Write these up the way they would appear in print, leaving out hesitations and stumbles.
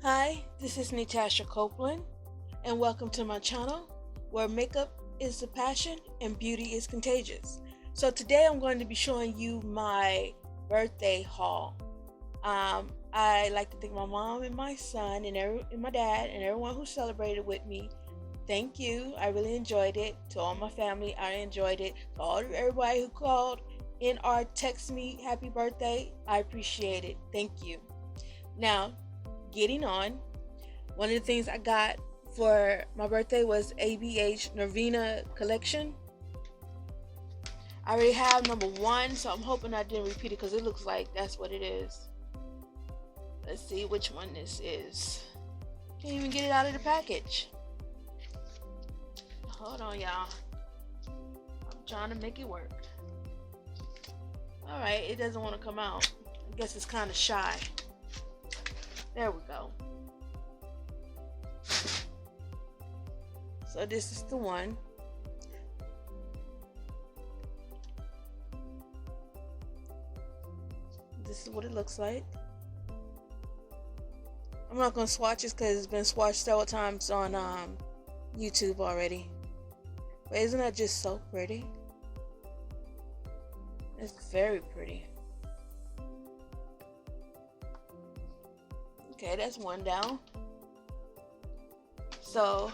Hi, this is Natasha Copeland, and welcome to my channel where makeup is the passion and beauty is contagious. So today I'm going to be showing you my birthday haul. I like to thank my mom and my son and my dad and everyone who celebrated with me. Thank you. I really enjoyed it. To all my family, I enjoyed it. To everybody who called in or texted me happy birthday, I appreciate it. Thank you. Now, getting on, one of the things I got for my birthday was ABH Norvina collection. I already have number 1, so I'm hoping I didn't repeat it because it looks like that's what it is. Let's see which one this is. Can't even get it out of the package. Hold on, y'all. I'm trying to make it work. Alright, it doesn't want to come out. I guess it's kind of shy. There we go. So this is the one. This is what it looks like. I'm not going to swatch it because it's been swatched several times on YouTube already. But isn't that just so pretty? It's very pretty. Okay, that's one down. So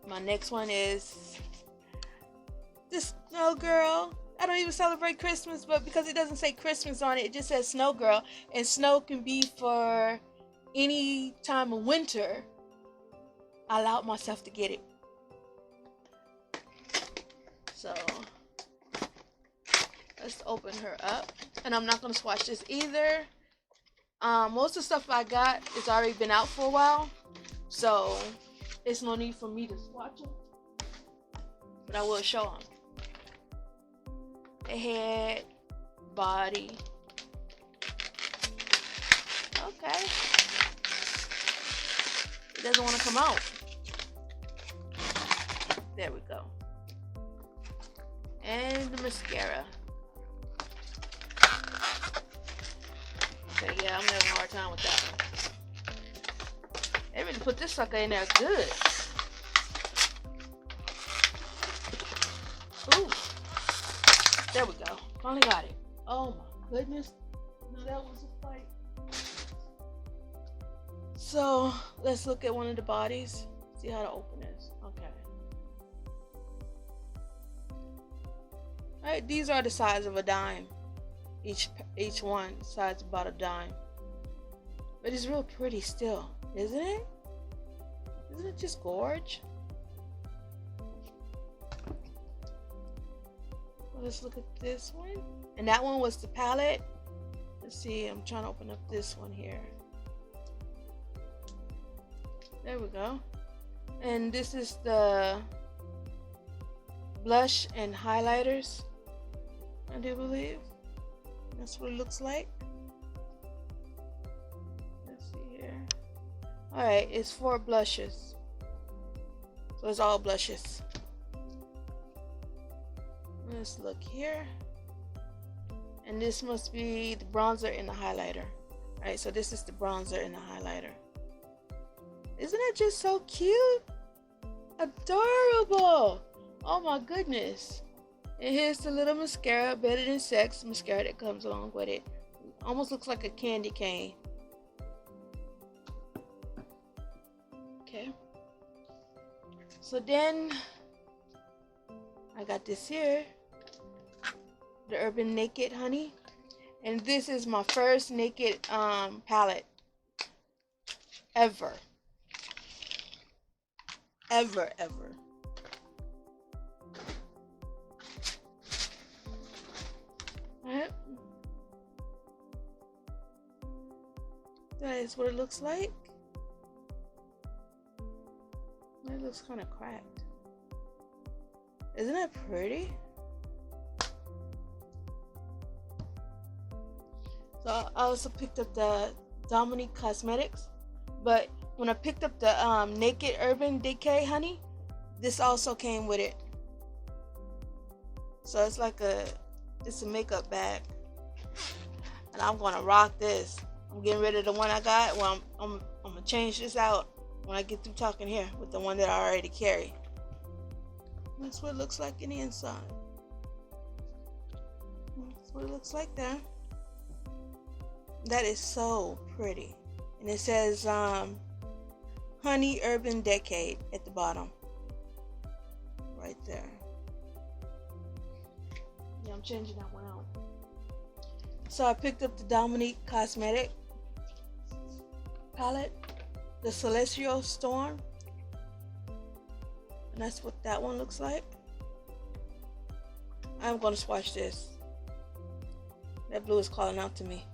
my next one is this Snow Girl. I don't even celebrate Christmas, but because it doesn't say Christmas on it, it just says Snow Girl. And snow can be for any time of winter. I allowed myself to get it. So let's open her up. And I'm not going to swatch this either. Most of the stuff I got has already been out for a while. So there's no need for me to swatch them. But I will show them. The head, body. Okay. It doesn't want to come out. There we go. And the mascara. Okay, yeah, I'm having a hard time with that one. They really put this sucker in there good. Ooh. There we go. Finally got it. Oh my goodness. No, that was a fight. So let's look at one of the bodies. See how to open this. Okay. Alright, these are the size of a dime. Each one size about a dime. But it's real pretty still, isn't it? Isn't it just gorge? Let's look at this one. And that one was the palette. Let's see, I'm trying to open up this one here. There we go. And this is the blush and highlighters, I do believe. That's what it looks like. Let's see here. Alright, it's 4 blushes. So it's all blushes. Let's look here. And this must be the bronzer and the highlighter. Alright, so this is the bronzer and the highlighter. Isn't it just so cute? Adorable! Oh my goodness. And here's the little mascara, Better Than Sex mascara that comes along with it. Almost looks like a candy cane. Okay. So then I got this here. The Urban Naked Honey. And this is my first Naked palette. Ever. Alright. That is what it looks like. It looks kind of cracked. Isn't that pretty? So I also picked up the Dominique Cosmetics, but when I picked up the Naked Urban Decay Honey, this also came with it. So it's like it's a makeup bag. And I'm gonna rock this. I'm getting rid of the one I got. Well, I'm gonna change this out when I get through talking here with the one that I already carry. That's what it looks like in the inside. That's what it looks like there. That is so pretty. And it says Honey Urban Decade at the bottom. Right there. Yeah, I'm changing that one out. So I picked up the Dominique Cosmetic palette, the Celestial Storm. And that's what that one looks like. I'm going to swatch this. That blue is calling out to me.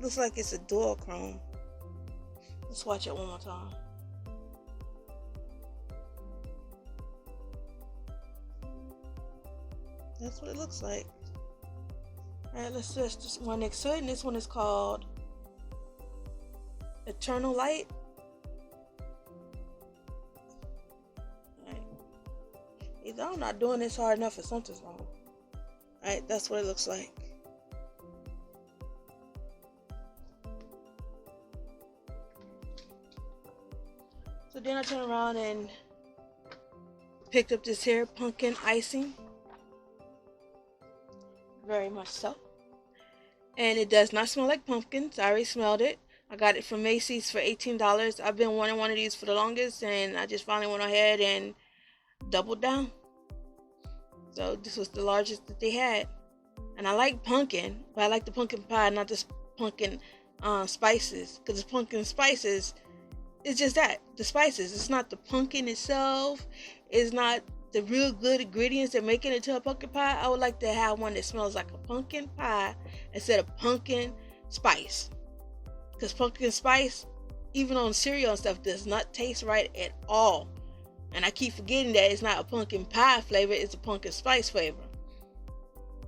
Looks like it's a dual chrome. Let's swatch it one more time. That's what it looks like. Alright, let's switch this one next to it. And this one is called Eternal Light. Alright. Either I'm not doing this hard enough or something's wrong. Alright, that's what it looks like. So then I turned around and picked up this here pumpkin icing. Very much so. And it does not smell like pumpkins. I already smelled it. I got it from Macy's for $18. I've been wanting one of these for the longest, and I just finally went ahead and doubled down. So this was the largest that they had. And I like pumpkin, but I like the pumpkin pie, not the pumpkin spices. Because the pumpkin spices, it's just that, the spices. It's not the pumpkin itself. It's not the real good ingredients that make it into a pumpkin pie. I would like to have one that smells like a pumpkin pie instead of pumpkin spice. Because pumpkin spice, even on cereal and stuff, does not taste right at all. And I keep forgetting that it's not a pumpkin pie flavor, it's a pumpkin spice flavor.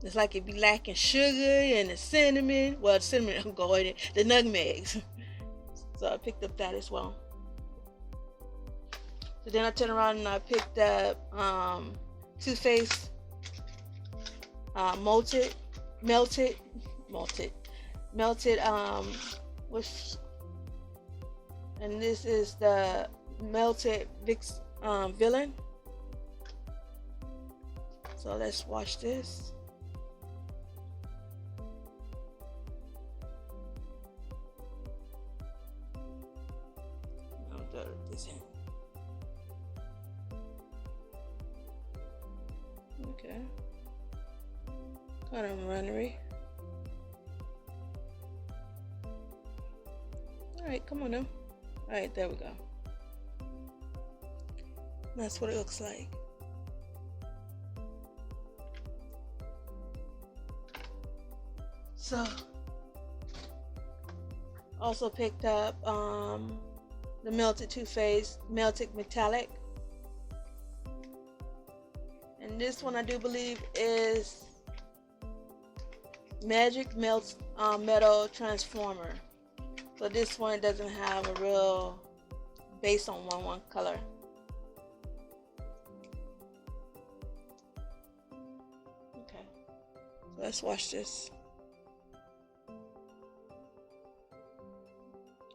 It's like it be lacking sugar and the cinnamon. Well, the cinnamon don't go in it. The nutmegs. So I picked up that as well. So then I turned around and I picked up Too Faced melted and this is the melted Vicks Villain. So let's watch this. I'll do this in. Okay. Kind of runnery. Alright, come on now. Alright, there we go. That's what it looks like. So, also picked up the melted Too Faced Melted Metallic. And this one I do believe is Magic Melts Metal Transformer. So this one doesn't have a real base on one color. Okay, so let's watch this.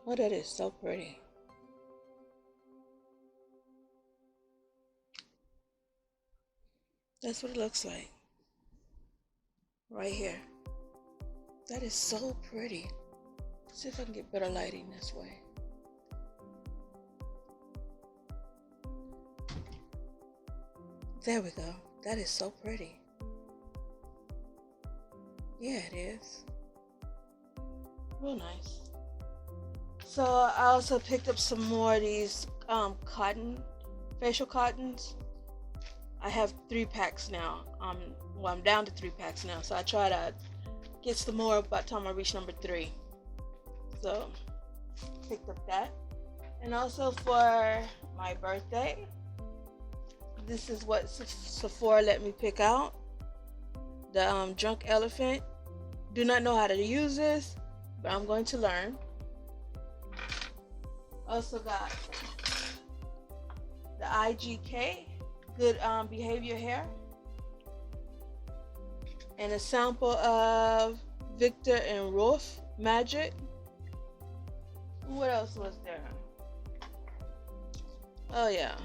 Oh, that is so pretty. That's what it looks like. Right here. That is so pretty. Let's see if I can get better lighting this way. There we go. That is so pretty. Yeah, it is. Real nice. So I also picked up some more of these facial cottons. I have 3 packs now. Well, I'm down to 3 packs now. So I try to get some more by the time I reach number 3. So picked up that. And also for my birthday, this is what Sephora let me pick out. The Drunk Elephant. Do not know how to use this, but I'm going to learn. Also got the IGK Good Behavior Hair, and a sample of Victor and Rolf Magic. What else was there? Oh yeah,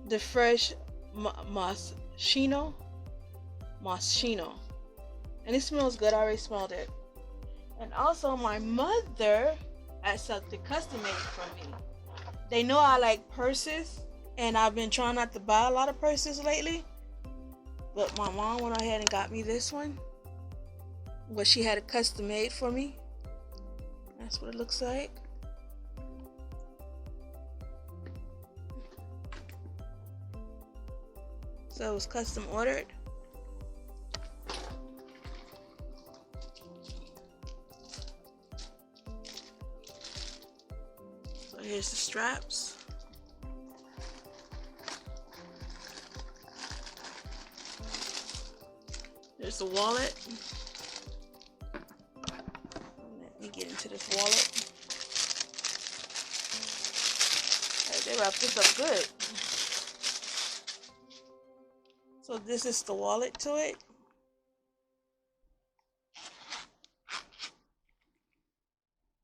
the fresh Moschino, and it smells good. I already smelled it. And also my mother had something custom made for me. They know I like purses, and I've been trying not to buy a lot of purses lately. But my mom went ahead and got me this one. What she had it custom made for me. That's what it looks like. So it was custom ordered. So here's the straps. There's the wallet. Let me get into this wallet. Right, they wrapped this up good. So this is the wallet to it.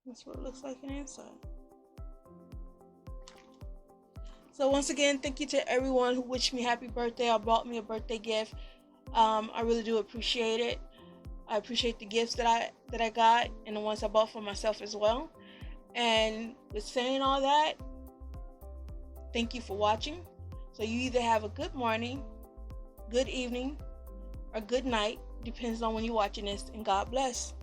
That's what it looks like on the inside. So once again, thank you to everyone who wished me happy birthday or bought me a birthday gift. I really do appreciate it. I appreciate the gifts that I got and the ones I bought for myself as well. And with saying all that, thank you for watching. So you either have a good morning, good evening, or good night, depends on when you're watching this, and God bless.